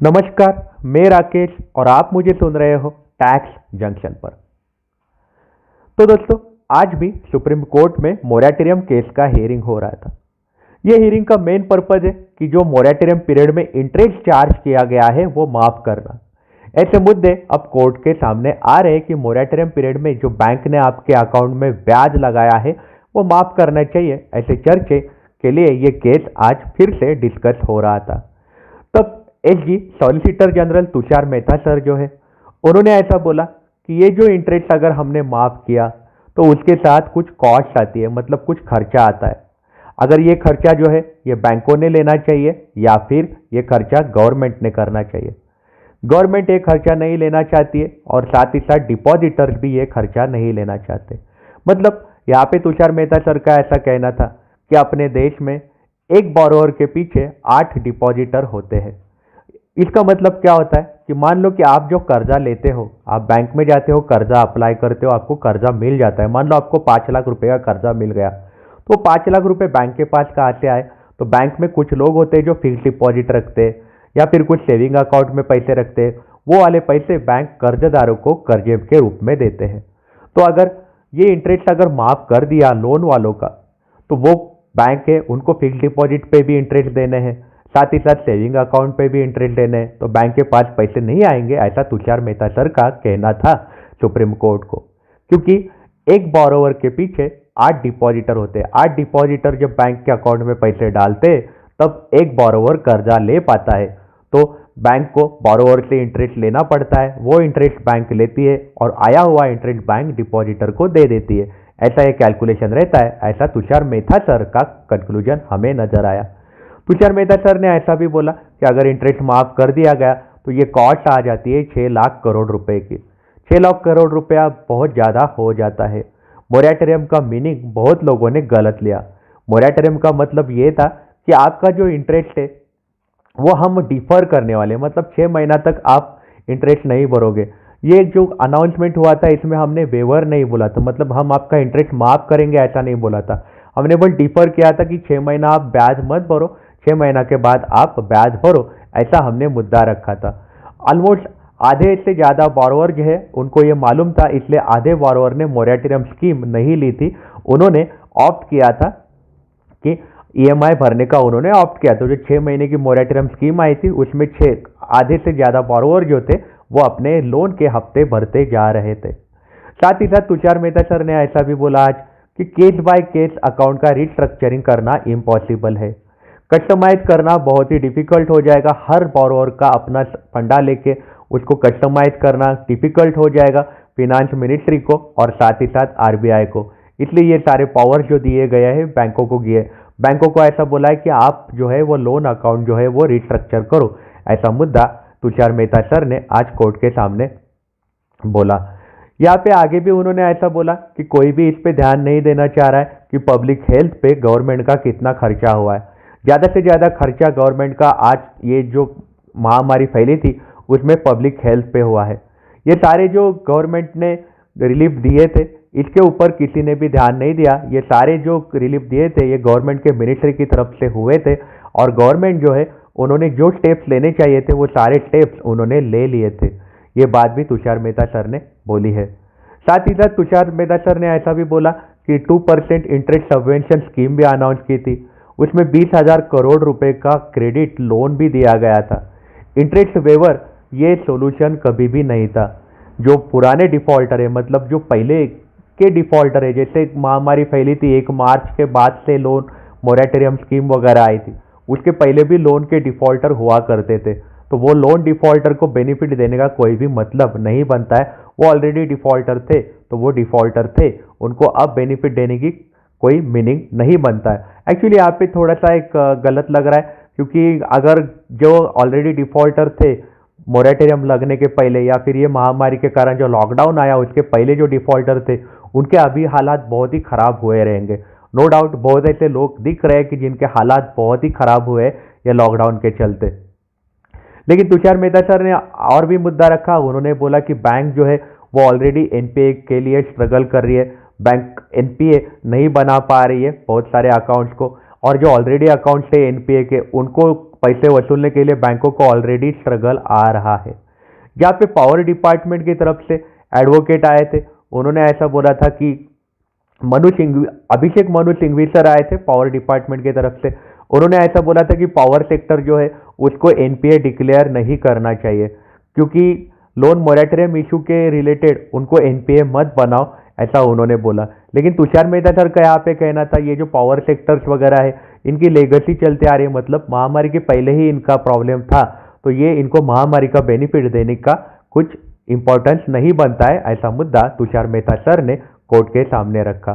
नमस्कार, मैं राकेश और आप मुझे सुन रहे हो टैक्स जंक्शन पर। तो दोस्तों, आज भी सुप्रीम कोर्ट में मोरेटोरियम केस का हियरिंग हो रहा था। यह हियरिंग का मेन पर्पज है कि जो मोरेटोरियम पीरियड में इंटरेस्ट चार्ज किया गया है वो माफ करना। ऐसे मुद्दे अब कोर्ट के सामने आ रहे हैं कि मोरेटोरियम पीरियड में जो बैंक ने आपके अकाउंट में ब्याज लगाया है वो माफ करना चाहिए। ऐसे चर्चे के लिए ये केस आज फिर से डिस्कस हो रहा था। तब SG solicitor general Tushar Mehta sir जो है, उन्होंने ऐसा बोला कि ये जो इंटरेस्ट अगर हमने माफ किया तो उसके साथ कुछ कॉस्ट आती है, मतलब कुछ खर्चा आता है। अगर ये खर्चा जो है ये बैंकों ने लेना चाहिए या फिर ये खर्चा गवर्नमेंट ने करना चाहिए। गवर्नमेंट ये खर्चा नहीं लेना चाहती है और साथ ही साथ डिपॉजिटर्स भी ये खर्चा नहीं लेना चाहते। मतलब यहाँ पे तुषार मेहता सर का ऐसा कहना था कि अपने देश में एक बोरोवर के पीछे 8 डिपॉजिटर होते हैं। इसका मतलब क्या होता है कि मान लो कि आप जो कर्जा लेते हो, आप बैंक में जाते हो, कर्जा अप्लाई करते हो, आपको कर्जा मिल जाता है। मान लो आपको 5 लाख रुपए का कर्जा मिल गया, तो 5 लाख रुपए बैंक के पास कहाँ से आए? तो बैंक में कुछ लोग होते हैं जो फिक्स डिपॉजिट रखते हैं या फिर कुछ सेविंग अकाउंट में पैसे रखते हैं। वो वाले पैसे बैंक कर्जदारों को कर्जे के रूप में देते हैं। तो अगर ये इंटरेस्ट अगर माफ कर दिया लोन वालों का, तो वो बैंक है उनको फिक्स डिपॉजिट पे भी इंटरेस्ट देने हैं, साथ ही साथ सेविंग अकाउंट पे भी इंटरेस्ट देने हैं। तो बैंक के पास पैसे नहीं आएंगे, ऐसा तुषार मेहता सर का कहना था सुप्रीम कोर्ट को। क्योंकि एक बोरोवर के पीछे 8 डिपॉजिटर होते हैं। 8 डिपॉजिटर जब बैंक के अकाउंट में पैसे डालते तब एक बोरोवर कर्जा ले पाता है। तो बैंक को बोरोवर से इंटरेस्ट लेना पड़ता है, वो इंटरेस्ट बैंक लेती है और आया हुआ इंटरेस्ट बैंक डिपॉजिटर को दे देती है। ऐसा एक कैलकुलेशन रहता है। ऐसा तुषार मेहता सर का कंक्लूजन हमें नजर आया। तुषार मेहता सर ने ऐसा भी बोला कि अगर इंटरेस्ट माफ कर दिया गया तो ये कॉस्ट आ जाती है 6 लाख करोड़ रुपए की। 6 लाख करोड़ रुपया बहुत ज़्यादा हो जाता है। मोरेटोरियम का मीनिंग बहुत लोगों ने गलत लिया। मोरेटोरियम का मतलब ये था कि आपका जो इंटरेस्ट है वो हम डिफर करने वाले, मतलब 6 महीना तक आप इंटरेस्ट नहीं भरोगे। ये जो अनाउंसमेंट हुआ था इसमें हमने वेवर नहीं बोला था, मतलब हम आपका इंटरेस्ट माफ करेंगे ऐसा नहीं बोला था। हमने बस डिफर किया था कि 6 महीना आप ब्याज मत भरो, 6 महीना के बाद आप ब्याज भरो, ऐसा हमने मुद्दा रखा था। ऑलमोस्ट आधे से ज़्यादा बोरोवर जो है उनको ये मालूम था, इसलिए आधे बोरोवर ने मोरेटोरियम स्कीम नहीं ली थी। उन्होंने ऑप्ट किया था कि ईएमआई भरने का उन्होंने ऑप्ट किया। तो जो 6 महीने की मोरेटोरियम स्कीम आई थी उसमें आधे से ज़्यादा बोरोवर जो थे वो अपने लोन के हफ्ते भरते जा रहे थे। साथ ही साथ तुषार मेहता सर ने ऐसा भी बोला आज कि केस बाय केस अकाउंट का रिस्ट्रक्चरिंग करना इम्पॉसिबल है। कस्टमाइज करना बहुत ही डिफिकल्ट हो जाएगा। हर बोरोवर का अपना फंडा लेके उसको कस्टमाइज करना डिफिकल्ट हो जाएगा फिनांस मिनिस्ट्री को और साथ ही साथ आरबीआई को। इसलिए ये सारे पावर जो दिए गए हैं बैंकों को दिए। बैंकों को ऐसा बोला है कि आप जो है वो लोन अकाउंट जो है वो रिस्ट्रक्चर करो। ऐसा मुद्दा तुषार मेहता सर ने आज कोर्ट के सामने बोला। यहाँ पे आगे भी उन्होंने ऐसा बोला कि कोई भी इस पे ध्यान नहीं देना चाह रहा है कि पब्लिक हेल्थ पे गवर्नमेंट का कितना खर्चा हुआ है। ज़्यादा से ज़्यादा खर्चा गवर्नमेंट का आज ये जो महामारी फैली थी उसमें पब्लिक हेल्थ पे हुआ है। ये सारे जो गवर्नमेंट ने रिलीफ दिए थे इसके ऊपर किसी ने भी ध्यान नहीं दिया। ये सारे जो रिलीफ दिए थे ये गवर्नमेंट के मिनिस्ट्री की तरफ से हुए थे और गवर्नमेंट जो है उन्होंने जो स्टेप्स लेने चाहिए थे वो सारे स्टेप्स उन्होंने ले लिए थे। ये बात भी तुषार मेहता सर ने बोली है। साथ ही साथ तुषार मेहता सर ने ऐसा भी बोला कि 2% इंटरेस्ट सबवेंशन स्कीम भी अनाउंस की थी। उसमें 20,000 करोड़ रुपए का क्रेडिट लोन भी दिया गया था। इंटरेस्ट वेवर ये सॉल्यूशन कभी भी नहीं था। जो पुराने डिफॉल्टर है, मतलब जो पहले के डिफॉल्टर है, जैसे महामारी फैली थी 1 मार्च के बाद से लोन मोरेटोरियम स्कीम वगैरह आई थी, उसके पहले भी लोन के डिफॉल्टर हुआ करते थे। तो वो लोन डिफॉल्टर को बेनिफिट देने का कोई भी मतलब नहीं बनता है। वो ऑलरेडी डिफॉल्टर थे तो वो डिफॉल्टर थे, उनको अब बेनिफिट देने की कोई मीनिंग नहीं बनता है। एक्चुअली यहाँ पे थोड़ा सा एक गलत लग रहा है, क्योंकि अगर जो ऑलरेडी डिफॉल्टर थे मोरेटोरियम लगने के पहले या फिर ये महामारी के कारण जो लॉकडाउन आया उसके पहले जो डिफॉल्टर थे उनके अभी हालात बहुत ही खराब हुए रहेंगे। नो डाउट बहुत ऐसे लोग दिख रहे हैं कि जिनके हालात बहुत ही खराब हुए ये लॉकडाउन के चलते। लेकिन तुषार मेहता सर ने और भी मुद्दा रखा। उन्होंने बोला कि बैंक जो है वो ऑलरेडी एनपीए के लिए स्ट्रगल कर रही है। बैंक एनपीए नहीं बना पा रही है बहुत सारे अकाउंट्स को, और जो ऑलरेडी अकाउंट्स है एनपीए के उनको पैसे वसूलने के लिए बैंकों को ऑलरेडी स्ट्रगल आ रहा है। यहाँ पे पावर डिपार्टमेंट की तरफ से एडवोकेट आए थे, उन्होंने ऐसा बोला था कि अभिषेक मनु सिंघवी सर आए थे पावर डिपार्टमेंट की तरफ से, उन्होंने ऐसा बोला था कि पावर सेक्टर जो है उसको एनपीए डिक्लेयर नहीं करना चाहिए, क्योंकि लोन मोरेटोरियम इशू के रिलेटेड उनको एनपीए मत बनाओ, ऐसा उन्होंने बोला। लेकिन तुषार मेहता सर का यहाँ पे कहना था ये जो पावर सेक्टर्स वगैरह है इनकी लेगेसी चलते आ रही है, मतलब महामारी के पहले ही इनका प्रॉब्लम था, तो ये इनको महामारी का बेनिफिट देने का कुछ इंपॉर्टेंस नहीं बनता है, ऐसा मुद्दा तुषार मेहता सर ने कोर्ट के सामने रखा।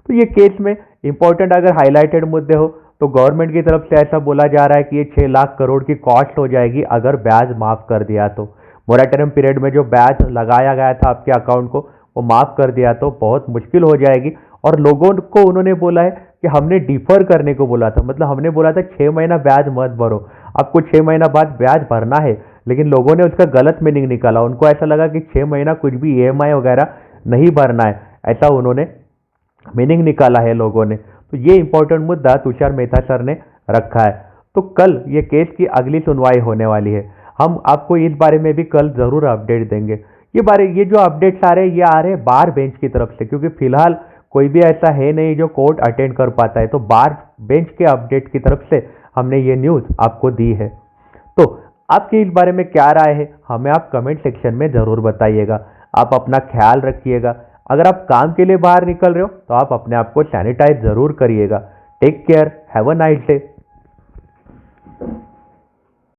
तो ये केस में इंपॉर्टेंट अगर हाईलाइटेड मुद्दे हो तो गवर्नमेंट की तरफ से ऐसा बोला जा रहा है कि ये 6 लाख करोड़ की कॉस्ट हो जाएगी अगर ब्याज माफ कर दिया तो। मोरेटोरियम पीरियड में जो ब्याज लगाया गया था आपके अकाउंट को वो माफ कर दिया तो बहुत मुश्किल हो जाएगी। और लोगों को उन्होंने बोला है कि हमने डिफर करने को बोला था, मतलब हमने बोला था 6 महीना ब्याज मत भरो, आपको 6 महीना बाद ब्याज भरना है, लेकिन लोगों ने उसका गलत मीनिंग निकाला। उनको ऐसा लगा कि 6 महीना कुछ भी ईएमआई वगैरह नहीं भरना है, ऐसा उन्होंने मीनिंग निकाला है लोगों ने। तो ये इंपॉर्टेंट मुद्दा तुषार मेहता सर ने रखा है। तो कल ये केस की अगली सुनवाई होने वाली है, हम आपको इस बारे में भी कल जरूर अपडेट देंगे। ये जो अपडेट्स आ रहे हैं ये आ रहे हैं बार बेंच की तरफ से, क्योंकि फिलहाल कोई भी ऐसा है नहीं जो कोर्ट अटेंड कर पाता है, तो बार बेंच के अपडेट की तरफ से हमने ये न्यूज़ आपको दी है। तो आपकी इस बारे में क्या राय है हमें आप कमेंट सेक्शन में ज़रूर बताइएगा। आप अपना ख्याल रखिएगा, अगर आप काम के लिए बाहर निकल रहे हो तो आप अपने आप को सैनिटाइज ज़रूर करिएगा। Take care, have a nice day.